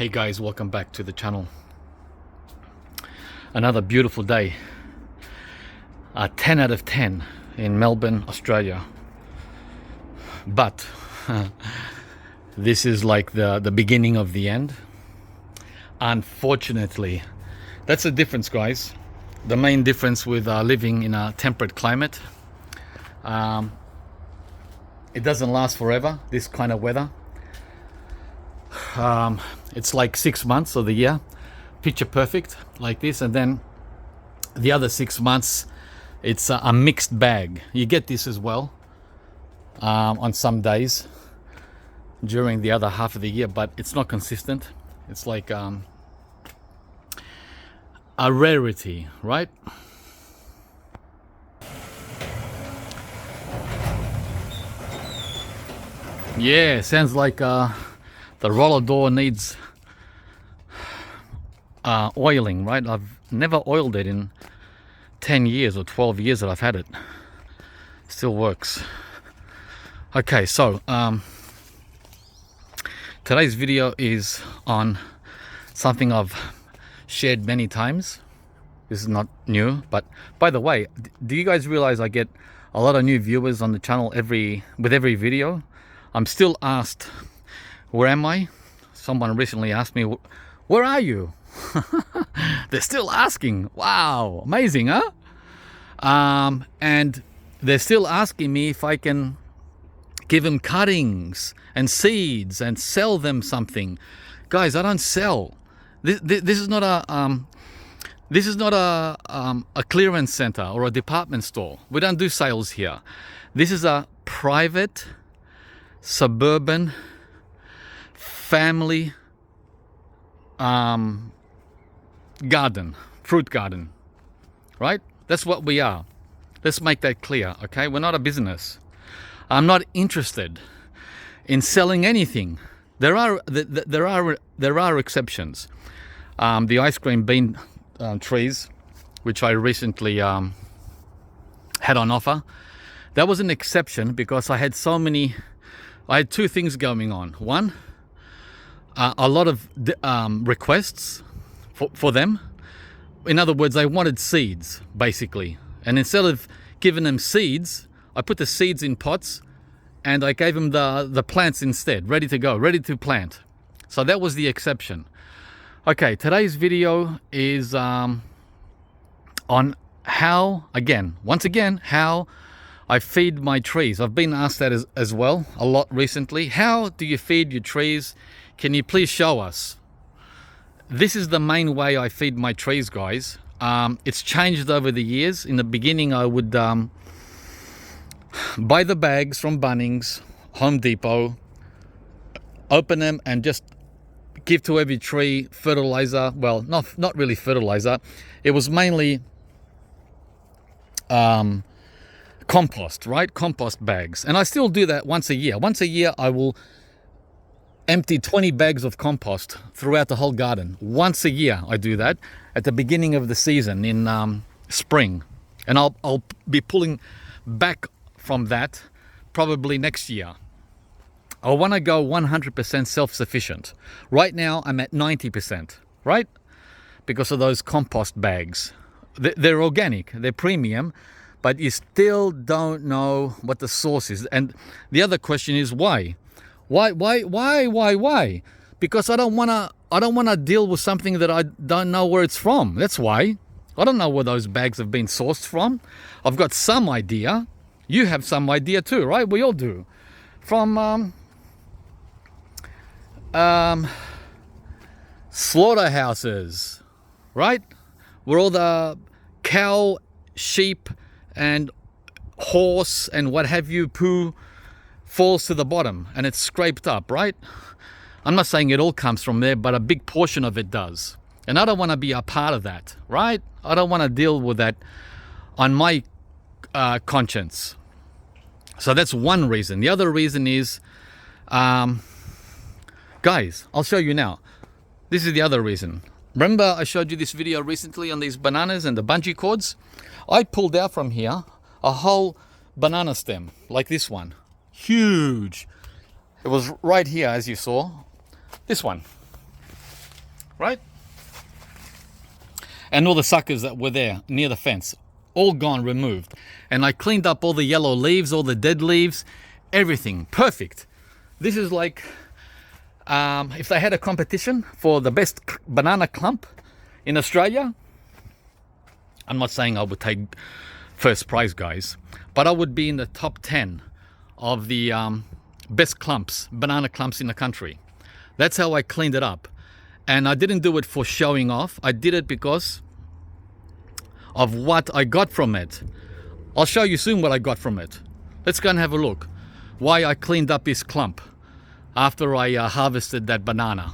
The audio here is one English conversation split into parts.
Hey guys, welcome back to the channel. Another beautiful day. 10 out of 10 in Melbourne, Australia. But this is like the beginning of the end. Unfortunately, that's the difference, guys. The main difference with living in a temperate climate. It doesn't last forever, this kind of weather. It's like 6 months of the year, picture perfect like this, and then the other 6 months it's a mixed bag. You get this as well on some days during the other half of the year, but it's not consistent. It's like a rarity, right? Yeah, sounds like the roller door needs oiling, right? I've never oiled it in 10 years or 12 years that I've had it. Still works. Okay, so today's video is on something I've shared many times. This is not new, but by the way, do you guys realize I get a lot of new viewers on the channel with every video? I'm still asked, where am I? Someone recently asked me, where are you? They're still asking. Wow, amazing, huh? And they're still asking me if I can give them cuttings and seeds and sell them something. Guys, I don't sell. This is not a clearance center or a department store. We don't do sales here. This is a private, suburban, family garden, fruit garden, right? That's what we are. Let's make that clear, okay? We're not a business. I'm not interested in selling anything. There are exceptions. The ice cream bean trees, which I recently had on offer, that was an exception because I had two things going on. One, a lot of requests for them. In other words, they wanted seeds, basically. And instead of giving them seeds, I put the seeds in pots and I gave them the plants instead, ready to go, ready to plant. So that was the exception. Okay, today's video is on how, once again, how I feed my trees. I've been asked that as well a lot recently. How do you feed your trees? Can you please show us? This is the main way I feed my trees, guys. It's changed over the years. In the beginning, I would buy the bags from Bunnings, Home Depot, open them and just give to every tree fertilizer. Well, not really fertilizer. It was mainly compost, right? Compost bags. And I still do that once a year. Once a year, I will empty 20 bags of compost throughout the whole garden. Once a year, I do that at the beginning of the season in spring. And I'll be pulling back from that probably next year. I want to go 100% self-sufficient. Right now, I'm at 90%, right? Because of those compost bags. They're organic, they're premium, but you still don't know what the source is. And the other question is why? Why? Because I don't wanna deal with something that I don't know where it's from. That's why. I don't know where those bags have been sourced from. I've got some idea. You have some idea too, right? We all do. From slaughterhouses, right? Where all the cow, sheep, and horse and what have you poo falls to the bottom and it's scraped up, right? I'm not saying it all comes from there, but a big portion of it does. And I don't want to be a part of that, right? I don't want to deal with that on my conscience. So that's one reason. The other reason is, guys, I'll show you now. This is the other reason. Remember I showed you this video recently on these bananas and the bungee cords? I pulled out from here a whole banana stem like this one. Huge. It was right here, as you saw. This one. right? And all the suckers that were there near the fence, all gone, removed. And I cleaned up all the yellow leaves, all the dead leaves, everything, perfect. This is like, if they had a competition for the best banana clump in Australia, I'm not saying I would take first prize, guys, but I would be in the top 10 of the best clumps, banana clumps in the country. That's how I cleaned it up. And I didn't do it for showing off. I did it because of what I got from it. I'll show you soon what I got from it. Let's go and have a look. Why I cleaned up this clump after I harvested that banana.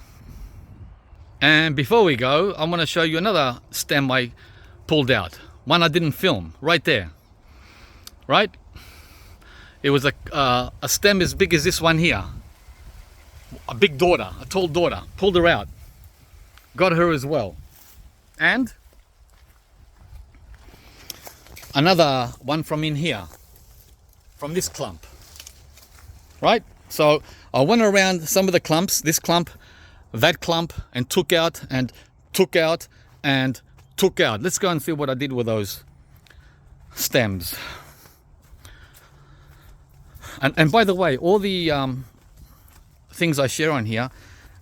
And before we go, I'm going to show you another stem I pulled out. One I didn't film, right there. Right? It was a stem as big as this one here. A big daughter, a tall daughter. Pulled her out. Got her as well. And another one from in here. From this clump. Right? So I went around some of the clumps, this clump, that clump, and took out and took out and took out. Let's go and see what I did with those stems. And by the way, all the things I share on here,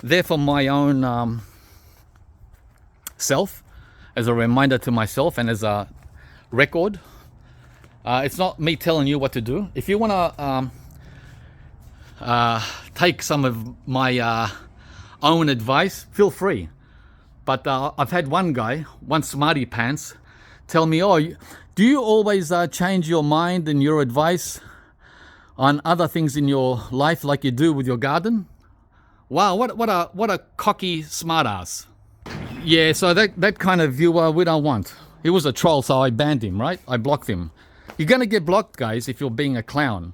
they're for my own self, as a reminder to myself and as a record. It's not me telling you what to do. If you want to take some of my own advice, feel free. But I've had one guy, one smarty pants, tell me, oh, do you always change your mind and your advice on other things in your life like you do with your garden? Wow, what a cocky smartass. Yeah, so that kind of viewer we don't want. He was a troll, so I banned him, right? I blocked him. You're going to get blocked, guys, if you're being a clown.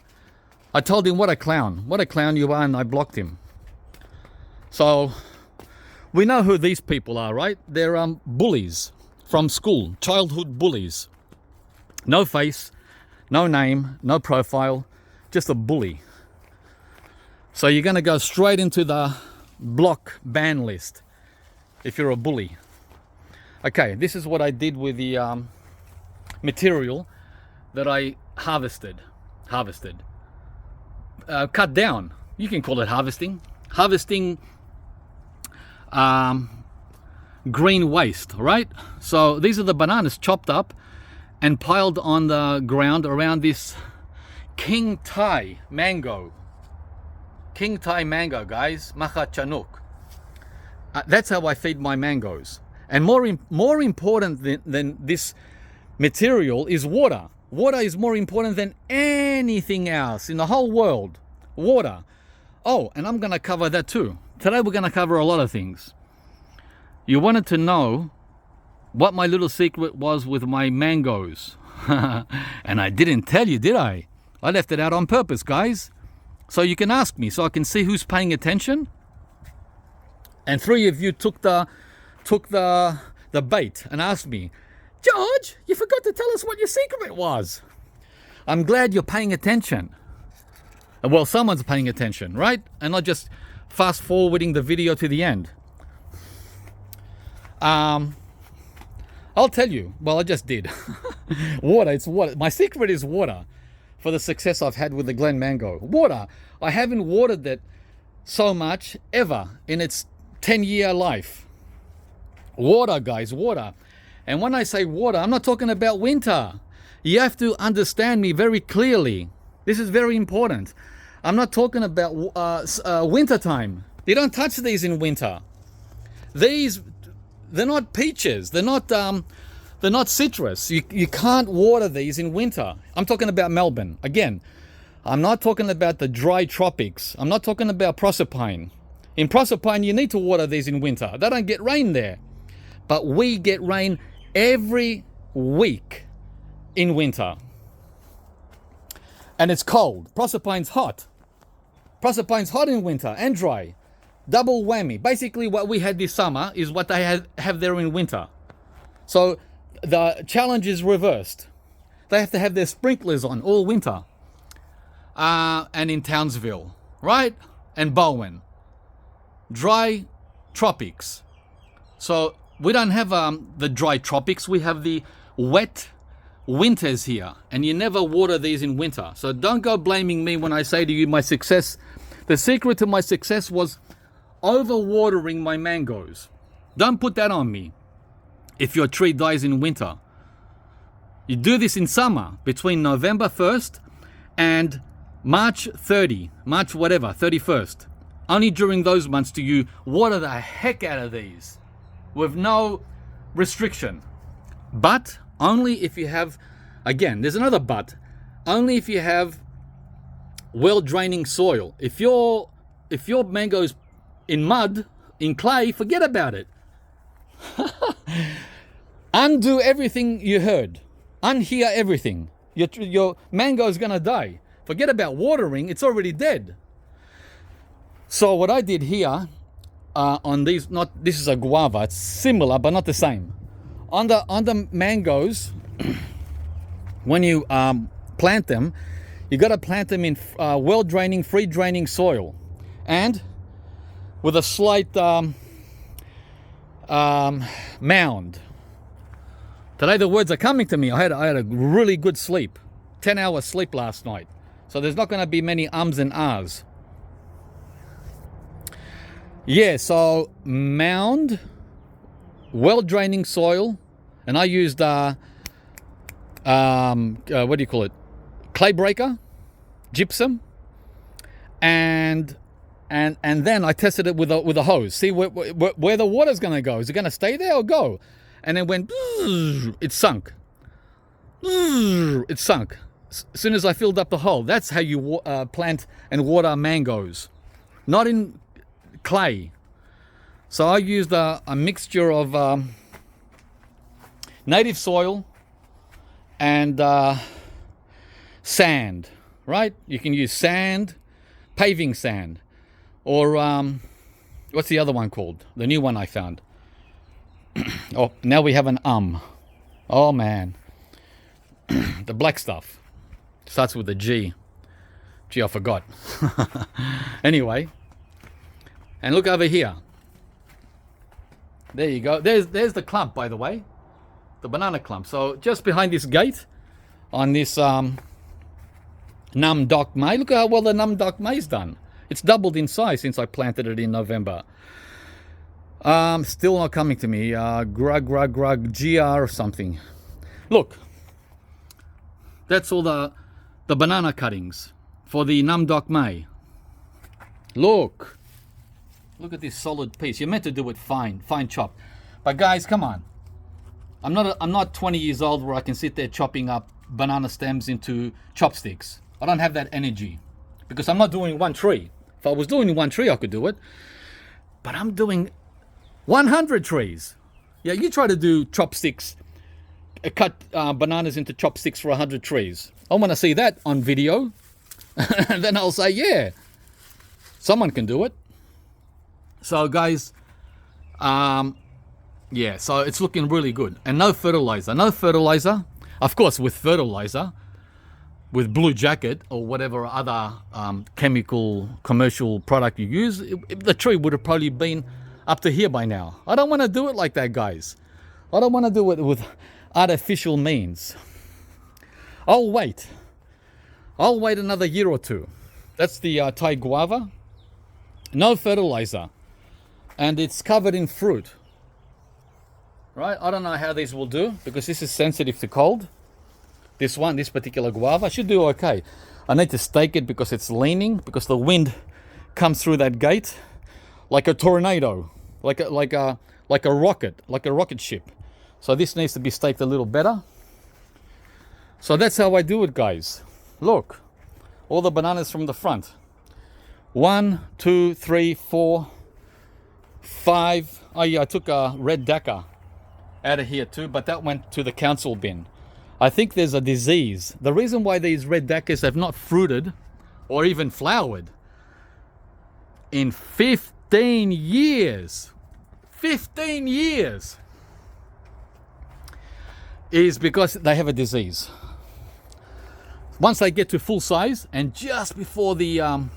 I told him what a clown you are, and I blocked him. So we know who these people are, right? They're bullies from school, childhood bullies. No face, no name, no profile, just a bully. So you're going to go straight into the block ban list if you're a bully. Okay, this is what I did with the material that I harvested. Cut down. You can call it harvesting. Harvesting green waste, right? So these are the bananas chopped up and piled on the ground around this King Thai mango. King Thai mango, guys. Maha Chanuk. That's how I feed my mangoes. And more important than this material is water. Water is more important than anything else in the whole world. Water. Oh, and I'm going to cover that too. Today we're going to cover a lot of things. You wanted to know what my little secret was with my mangoes. And I didn't tell you, did I? I left it out on purpose, guys. So you can ask me, so I can see who's paying attention. And 3 of you took the bait and asked me, George, you forgot to tell us what your secret was. I'm glad you're paying attention. Well, someone's paying attention, right? And not just fast forwarding the video to the end. I'll tell you. Well, I just did. Water, it's water. My secret is water for the success I've had with the Glen Mango. Water. I haven't watered that so much ever in its 10-year life. Water, guys, water. And when I say water, I'm not talking about winter. You have to understand me very clearly. This is very important. I'm not talking about winter time. You don't touch these in winter. These, they're not peaches. They're not citrus. You can't water these in winter. I'm talking about Melbourne. Again, I'm not talking about the dry tropics. I'm not talking about Proserpine. In Proserpine, you need to water these in winter. They don't get rain there. But we get rain every week in winter. And it's cold. Proserpine's hot. Proserpine's hot in winter and dry. Double whammy. Basically what we had this summer is what they have there in winter. So the challenge is reversed. They have to have their sprinklers on all winter. And in Townsville, right? And Bowen. Dry tropics. So we don't have the dry tropics. We have the wet winters here, and you never water these in winter. So don't go blaming me when I say to you my success. The secret to my success was overwatering my mangoes. Don't put that on me. If your tree dies in winter, you do this in summer between November 1st and March 31st. Only during those months do you water the heck out of these with no restriction. But only if you have, again, there's another but, only if you have well-draining soil. If your mango's in mud, in clay, forget about it. Undo everything you heard. Unhear everything. Your mango is gonna die. Forget about watering, it's already dead. So what I did here on these, this is a guava, it's similar but not the same. On the mangoes, when you plant them, you got to plant them in well-draining, free-draining soil, and with a slight mound. Today the words are coming to me. I had a really good sleep, 10-hour sleep last night. So there's not going to be many ums and ahs. Yeah, so mound, well-draining soil, and I used what do you call it? Clay breaker, gypsum, and then I tested it with a hose. See where the water's going to go. Is it going to stay there or go? And then when it sunk. It sunk. As soon as I filled up the hole. That's how you plant and water mangoes. Not in clay. So I used a mixture of native soil and sand, right? You can use sand, paving sand, or what's the other one called? The new one I found. Oh, now we have an Oh man. The black stuff. Starts with a G. Gee, I forgot. Anyway. And look over here. There you go. There's the clump, by the way. The banana clump. So just behind this gate, on this Nam Doc May. Look at how well the Nam Doc May's done. It's doubled in size since I planted it in November. Still not coming to me. Grug, GR or something. Look. That's all the banana cuttings for the Nam Doc May. Look at this solid piece. You're meant to do it fine chop. But guys, come on. I'm not 20 years old where I can sit there chopping up banana stems into chopsticks. I don't have that energy because I'm not doing one tree. If I was doing one tree, I could do it. But I'm doing 100 trees. Yeah, you try to do chopsticks, cut bananas into chopsticks for 100 trees. I want to see that on video. And then I'll say, yeah, someone can do it. So guys, yeah, so it's looking really good. And no fertilizer. Of course, with fertilizer, with Blue Jacket or whatever other chemical commercial product you use, the tree would have probably been up to here by now. I don't want to do it like that, guys. I don't want to do it with artificial means. I'll wait another year or two. That's the Thai guava. No fertilizer. And it's covered in fruit. Right? I don't know how these will do because this is sensitive to cold. This particular guava should do okay. I need to stake it because it's leaning, because the wind comes through that gate like a tornado, like a rocket ship. So this needs to be staked a little better. So that's how I do it, guys. Look, all the bananas from the front. 1, 2, 3, 4, 5. Oh yeah, I took a red Dakar out of here too, but that went to the council bin. I think there's a disease. The reason why these red Dakars have not fruited or even flowered in 15 years, 15 years, is because they have a disease. Once they get to full size and just before the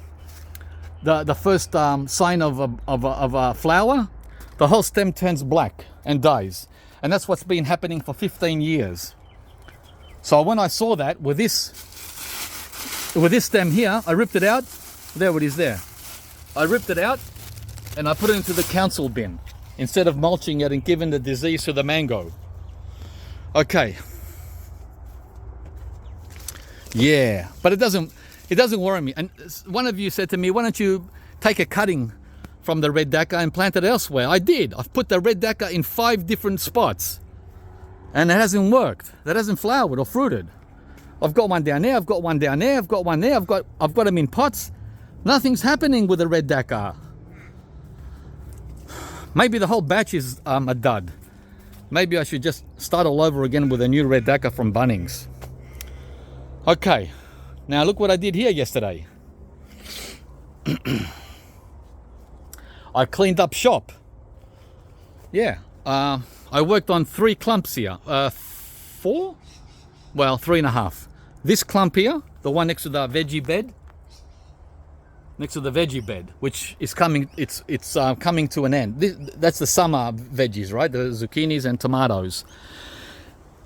first sign of a flower, the whole stem turns black and dies. And that's what's been happening for 15 years. So when I saw that with this stem here, I ripped it out. There it is there. I ripped it out and I put it into the council bin instead of mulching it and giving the disease to the mango. Okay. Yeah, but it doesn't worry me. And one of you said to me, why don't you take a cutting from the red Dakar and plant it elsewhere? I did. I've put the red Dakar in 5 different spots and it hasn't worked. That hasn't flowered or fruited. I've got one down there, I've got one down there, I've got one there, I've got them in pots. Nothing's happening with the red Dakar. Maybe the whole batch is a dud. Maybe I should just start all over again with a new red Dakar from Bunnings. Okay, now look what I did here yesterday. I cleaned up shop. Yeah, I worked on 3 clumps here. 4? Well, 3.5. This clump here, the one next to the veggie bed, which is coming, it's coming to an end. That's the summer veggies, right? The zucchinis and tomatoes.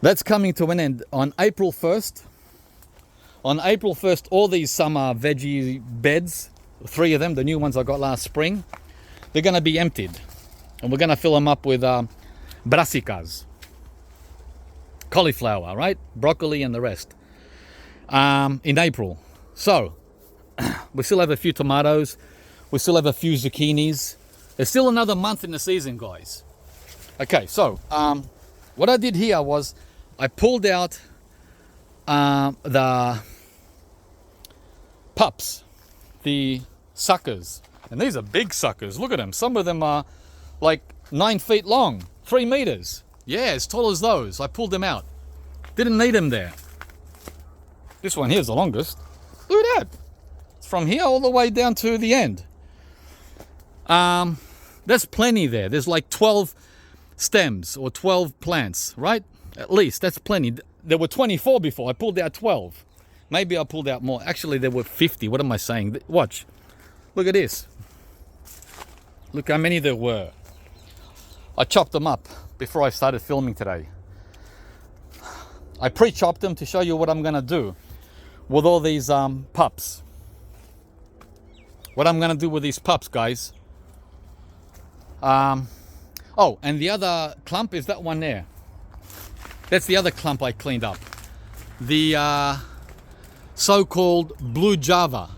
That's coming to an end on April 1st. On April 1st, all these summer veggie beds, 3 of them, the new ones I got last spring, they're going to be emptied. And we're going to fill them up with brassicas, cauliflower, right? Broccoli and the rest in April. So we still have a few tomatoes. We still have a few zucchinis. There's still another month in the season, guys. Okay, so what I did here was I pulled out the pups, the suckers. And these are big suckers. Look at them. Some of them are like 9 feet long, 3 meters. Yeah, as tall as those. I pulled them out. Didn't need them there. This one here is the longest. Look at that. It's from here all the way down to the end. There's plenty there. There's like 12 stems or 12 plants, right? At least, that's plenty. There were 24 before. I pulled out 12. Maybe I pulled out more. Actually, there were 50. What am I saying? Watch. Look at this. Look how many there were. I chopped them up before I started filming today. I pre-chopped them to show you what I'm going to do with all these pups. What I'm going to do with these pups, guys. Oh, and the other clump is that one there. That's the other clump I cleaned up. The so-called blue Java.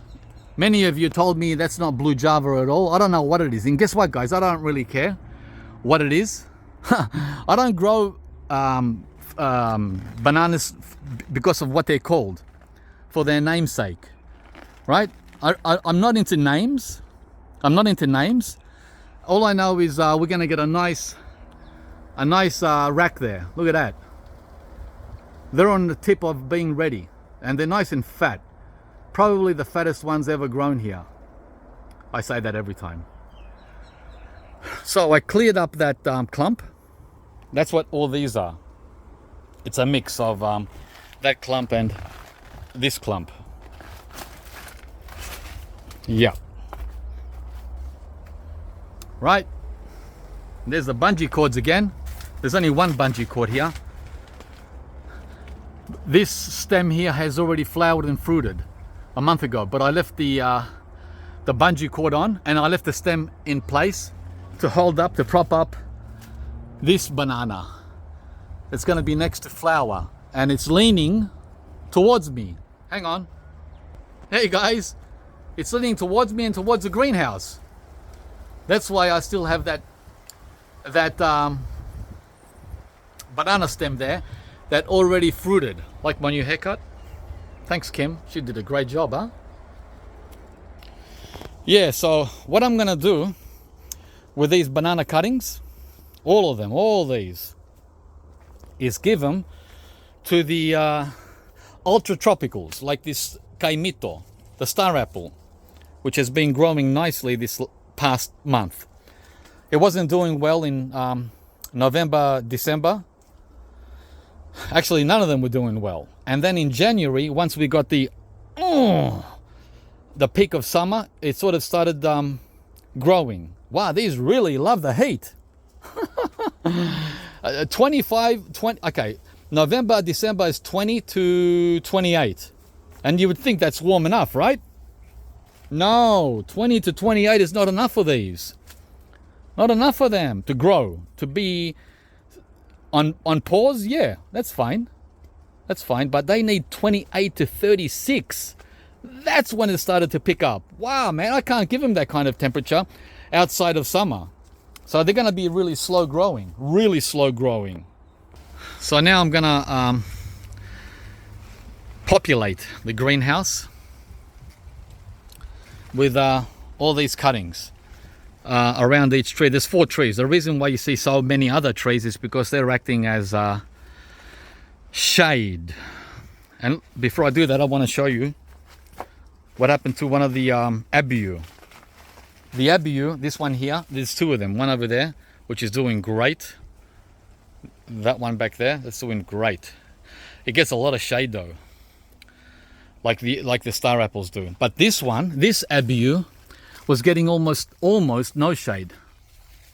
Many of you told me that's not blue Java at all. I don't know what it is. And guess what, guys? I don't really care what it is. I don't grow bananas because of what they're called, for their namesake, right? I'm not into names. I'm not into names. All I know is we're gonna get a nice rack there. Look at that. They're on the tip of being ready, and they're nice and fat. Probably the fattest ones ever grown here. I say that every time. So I cleared up that clump. That's what all these are. It's a mix of that clump and this clump. Yeah. Right. There's the bungee cords again. There's only one bungee cord here. This stem here has already flowered and fruited a month ago, but I left the bungee cord on, and I left the stem in place to hold up, to prop up this banana. It's going to be next to flower, and it's leaning towards me. Hang on. Hey guys, it's leaning towards me and towards the greenhouse. That's why I still have that banana stem there that already fruited, like my new haircut. Thanks, Kim. She did a great job, huh? Yeah, so what I'm gonna do with these banana cuttings, all of them, all these, is give them to the ultra tropicals, like this Kaimito, the star apple, which has been growing nicely this past month. It wasn't doing well in November, December. Actually, none of them were doing well. And then in January, once we got the peak of summer, it sort of started growing. Wow, these really love the heat. 25, 20, okay. November, December is 20 to 28. And you would think that's warm enough, right? No, 20 to 28 is not enough for these. Not enough for them to grow, to be on pause. Yeah, that's fine. That's fine, but they need 28 to 36. That's when it started to pick up. Wow, man, I can't give them that kind of temperature outside of summer. So they're gonna be really slow growing, really slow growing. So now I'm gonna populate the greenhouse with all these cuttings around each tree. There's 4 trees. The reason why you see so many other trees is because they're acting as shade. And before I do that, I want to show you what happened to one of the abiu. The abiu, this one here, there's 2 of them. One over there, which is doing great. That one back there, that's doing great. It gets a lot of shade though, like the star apples do. But this one, this abiu, was getting almost no shade.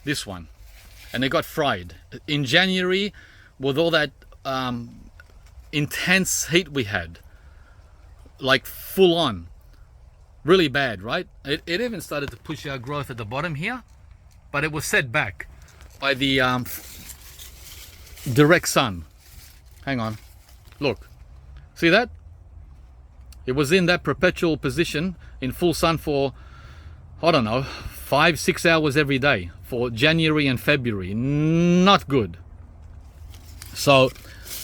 This one, and it got fried in January with all that intense heat we had, like full on, really bad, right? It even started to push our growth at the bottom here, but it was set back by the direct sun. Hang on, look, see that? It was in that perpetual position in full sun for, I don't know, 5-6 hours every day for January and February. Not good. So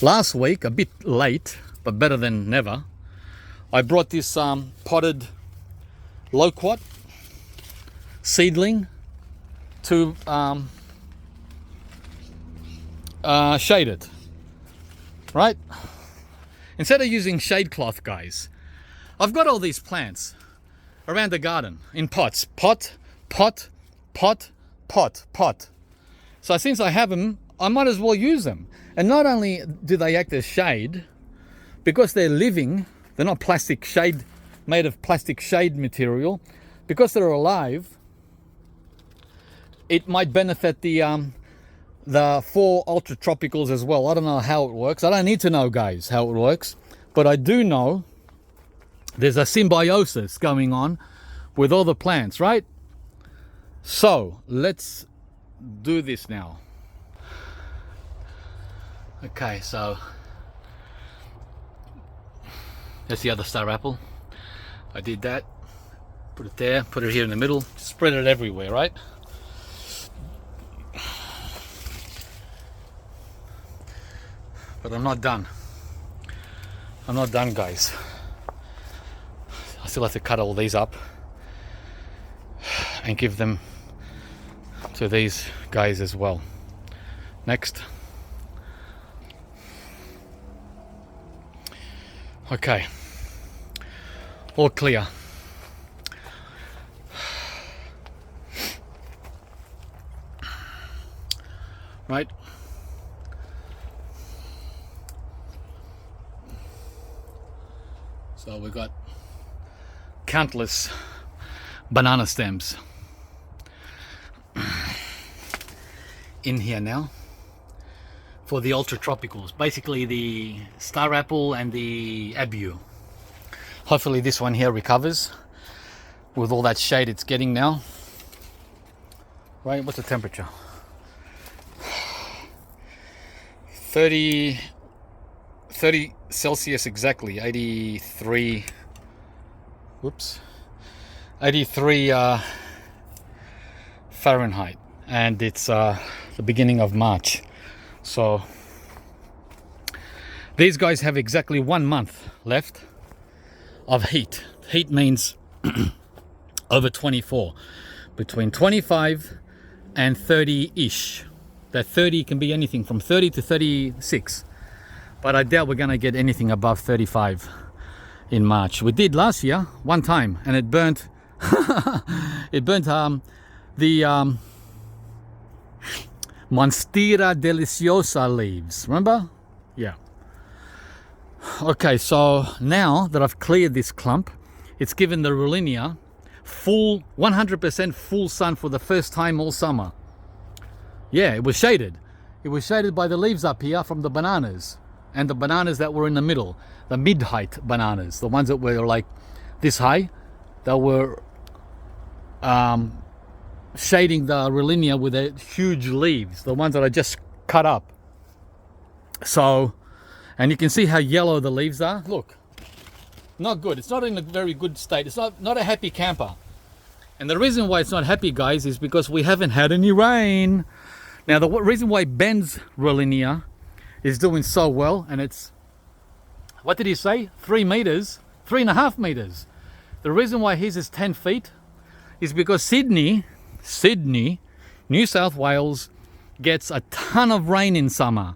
last week, a bit late, but better than never, I brought this potted loquat seedling to shade it, right? Instead of using shade cloth, guys, I've got all these plants around the garden in pots. Pot. So since I have them, I might as well use them. And not only do they act as shade, because they're living, they're not plastic shade, made of plastic shade material, because they're alive, it might benefit the 4 ultra tropicals as well. I don't know how it works. I don't need to know, guys, how it works, but I do know there's a symbiosis going on with all the plants, right? So let's do this now. Okay, so that's the other star apple. I did that, put it there, put it here in the middle, spread it everywhere, right? But I'm not done. I'm not done, guys. I still have to cut all these up and give them to these guys as well. Next. Okay. All clear. Right. So we've got countless banana stems in here now for the ultra tropicals, basically the star apple and the abiu. Hopefully this one here recovers with all that shade it's getting now. Right, what's the temperature? 30 Celsius exactly, 83, whoops, 83 Fahrenheit, and it's the beginning of March. So these guys have exactly 1 month left of heat. Heat means over 24, between 25 and 30-ish. That 30 can be anything from 30 to 36. But I doubt we're going to get anything above 35 in March. We did last year, one time, and it burnt it burnt the Monstera deliciosa leaves. Remember? Yeah. Okay, so now that I've cleared this clump, it's given the Rulinia full 100% full sun for the first time all summer. Yeah, it was shaded. It was shaded by the leaves up here from the bananas, and the bananas that were in the middle, the mid-height bananas, the ones that were like this high, that were shading the Rollinia with the huge leaves, the ones that I just cut up. So, and you can see how yellow the leaves are. Look, not good. It's not in a very good state. It's not a happy camper. And the reason why it's not happy, guys, is because we haven't had any rain. Now, the reason why Ben's Rollinia is doing so well, and it's, what did he say? 3 meters, 3.5 meters. The reason why his is 10 feet is because Sydney, New South Wales, gets a ton of rain in summer.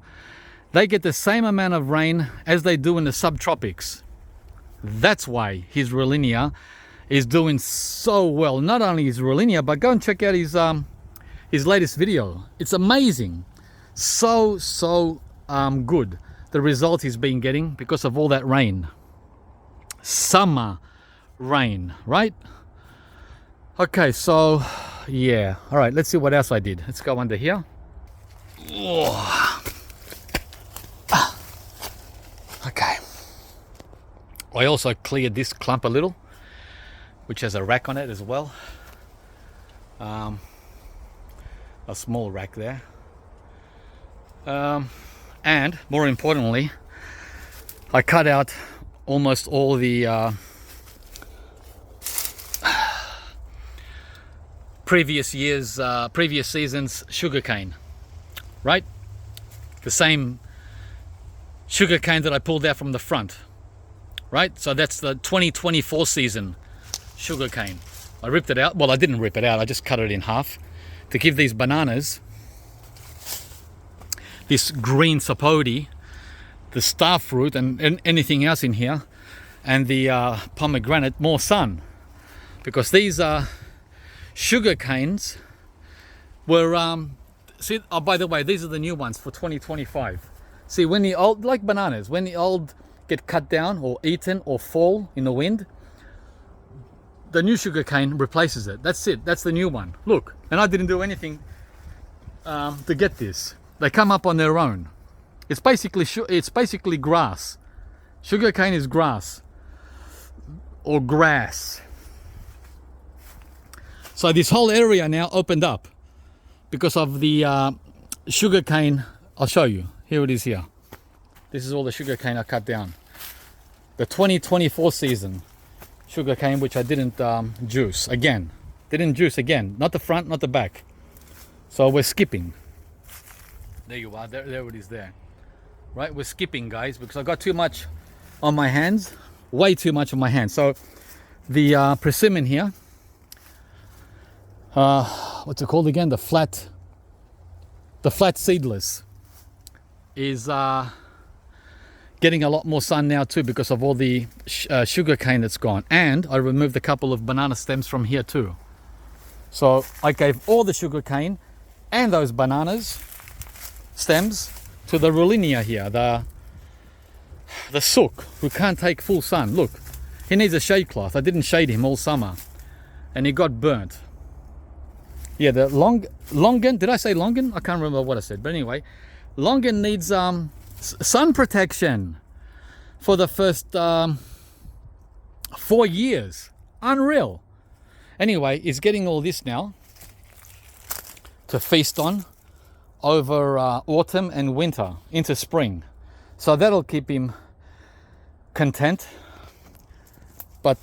They get the same amount of rain as they do in the subtropics. That's why his Rollinia is doing so well. Not only his Rollinia, but go and check out his latest video. It's amazing. So good. The result he's been getting because of all that rain. Summer rain, right? Okay, so yeah. All right, let's see what else I did. Let's go under here. Okay. I also cleared this clump a little, which has a rack on it as well. A small rack there. And more importantly, I cut out almost all the previous season's sugarcane, right? The same sugarcane that I pulled out from the front, right? So that's the 2024 season sugarcane. I ripped it out. Well, I didn't rip it out. I just cut it in half to give these bananas, this green sapote, the star fruit, and anything else in here, and the pomegranate, more sun. Because these sugar canes were, see, oh, by the way, these are the new ones for 2025. See, when the old, like bananas, when the old get cut down or eaten or fall in the wind, the new sugar cane replaces it. That's it. That's the new one. Look, and I didn't do anything to get this. They come up on their own. It's basically grass. Sugar cane is grass or grass. So this whole area now opened up because of the sugar cane. I'll show you. Here it is here. This is all the sugar cane I cut down. The 2024 season sugar cane, which I didn't juice again. Didn't juice again. Not the front, not the back. So we're skipping. There you are. There it is there. Right? We're skipping, guys, because I got too much on my hands. Way too much on my hands. So the persimmon here, what's it called again? The flat seedless is getting a lot more sun now too because of all the sugar cane that's gone. And I removed a couple of banana stems from here too. So I gave all the sugar cane and those bananas stems to the Rollinia here, the sook, who can't take full sun. Look, he needs a shade cloth. I didn't shade him all summer and he got burnt. Yeah, the longan, did I say longan? I can't remember what I said, but anyway, longan needs sun protection for the first 4 years. Unreal. Anyway, he's getting all this now to feast on over autumn and winter into spring. So that'll keep him content. But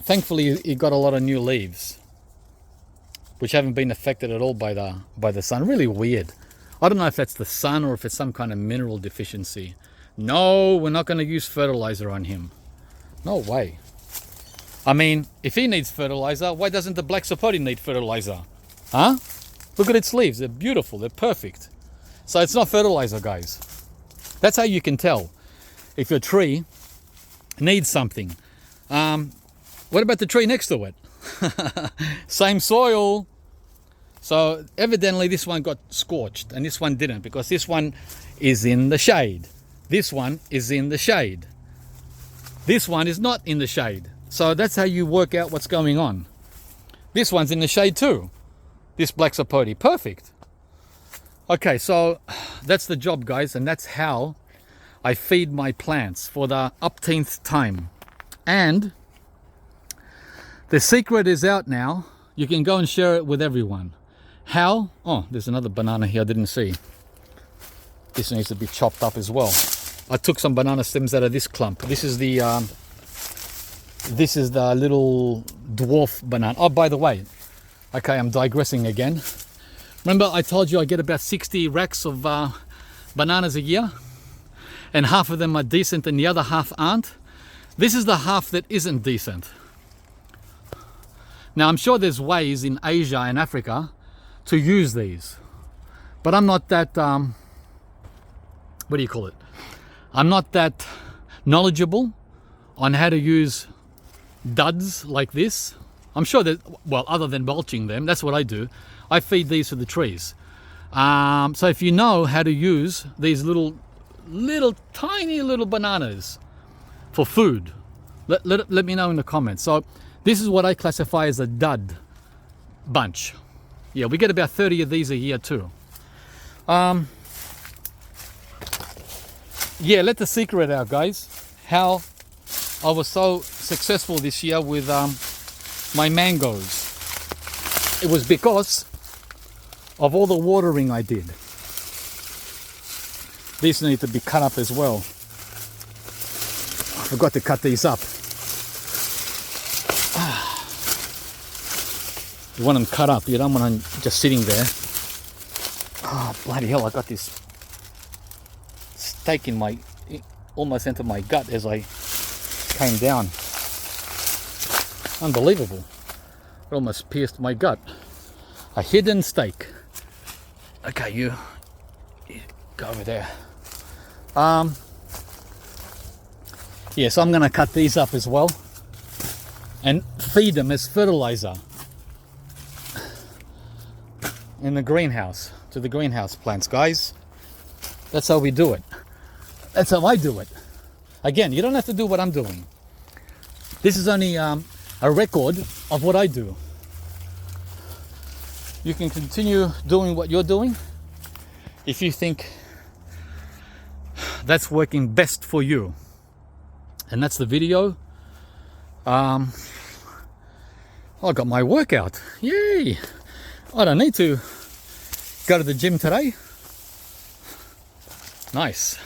thankfully he got a lot of new leaves, which haven't been affected at all by the sun. Really weird. I don't know if that's the sun or if it's some kind of mineral deficiency. No, we're not going to use fertilizer on him. No way. I mean, if he needs fertilizer, why doesn't the black sapote need fertilizer? Huh? Look at its leaves. They're beautiful. They're perfect. So it's not fertilizer, guys. That's how you can tell if your tree needs something. What about the tree next to it? Same soil. So evidently this one got scorched and this one didn't, because this one is in the shade. This one is in the shade. This one is not in the shade. So that's how you work out what's going on. This one's in the shade too. This black sapote, perfect. Okay, so that's the job, guys, and that's how I feed my plants for the upteenth time. And the secret is out now. You can go and share it with everyone. How? Oh, there's another banana here I didn't see. This needs to be chopped up as well. I took some banana stems out of this clump. This is the little dwarf banana. Oh, by the way, okay, I'm digressing again. Remember I told you I get about 60 racks of bananas a year? And half of them are decent and the other half aren't? This is the half that isn't decent. Now I'm sure there's ways in Asia and Africa to use these. But I'm not that, what do you call it? I'm not that knowledgeable on how to use duds like this. I'm sure that, well, other than mulching them, that's what I do. I feed these to the trees. So if you know how to use these little tiny little bananas for food, let me know in the comments. So this is what I classify as a dud bunch. Yeah, we get about 30 of these a year too. Yeah, let the secret out, guys. How I was so successful this year with my mangoes. It was because of all the watering I did. These need to be cut up as well. I forgot to cut these up. You want them cut up, you don't want them just sitting there. Oh, bloody hell, I got this stake in my, almost into my gut as I came down. Unbelievable. It almost pierced my gut. A hidden stake. Okay, you go over there. Yeah, so I'm going to cut these up as well and feed them as fertilizer in the greenhouse, to the greenhouse plants, guys. That's how we do it. That's how I do it. Again, you don't have to do what I'm doing. This is only a record of what I do. You can continue doing what you're doing if you think that's working best for you. And that's the video. I got my workout. Yay! I don't need to go to the gym today. Nice.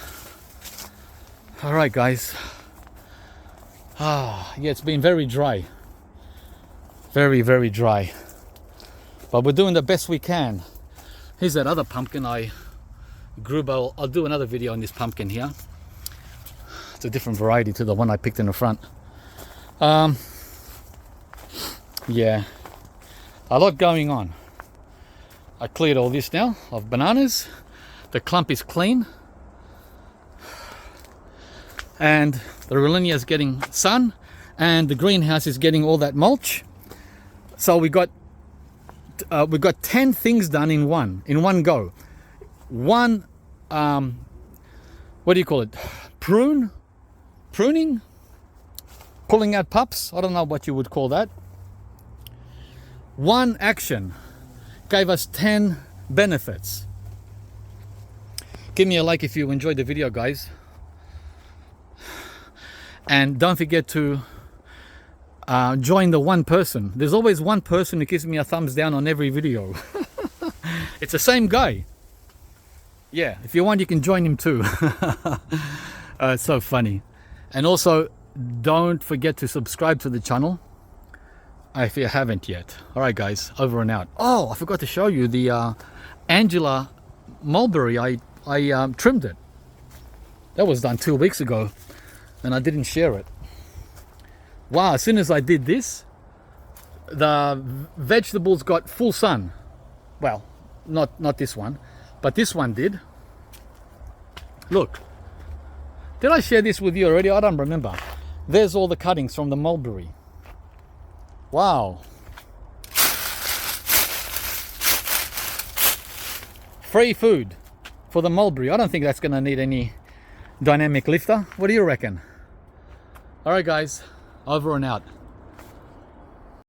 All right, guys. Yeah, it's been very dry. Very, very dry. But we're doing the best we can. Here's that other pumpkin I grew. I'll do another video on this pumpkin here. It's a different variety to the one I picked in the front. Yeah, a lot going on. I cleared all this now of bananas. The clump is clean. And the Rollinia is getting sun. And the greenhouse is getting all that mulch. So we got 10 things done in one go. One, what do you call it? Pruning? Pulling out pups? I don't know what you would call that. One action gave us 10 benefits. Give me a like if you enjoyed the video, guys. And don't forget to join the one person. There's always one person who gives me a thumbs down on every video. It's the same guy. Yeah, if you want, you can join him too. It's so funny. And also, don't forget to subscribe to the channel if you haven't yet. All right, guys, over and out. Oh, I forgot to show you the Angela mulberry. I trimmed it. That was done 2 weeks ago, and I didn't share it. Wow, as soon as I did this, the vegetables got full sun. Well, not this one, but this one did. Look, did I share this with you already? I don't remember. There's all the cuttings from the mulberry. Wow. Free food for the mulberry. I don't think that's going to need any dynamic lifter. What do you reckon? All right, guys, over and out.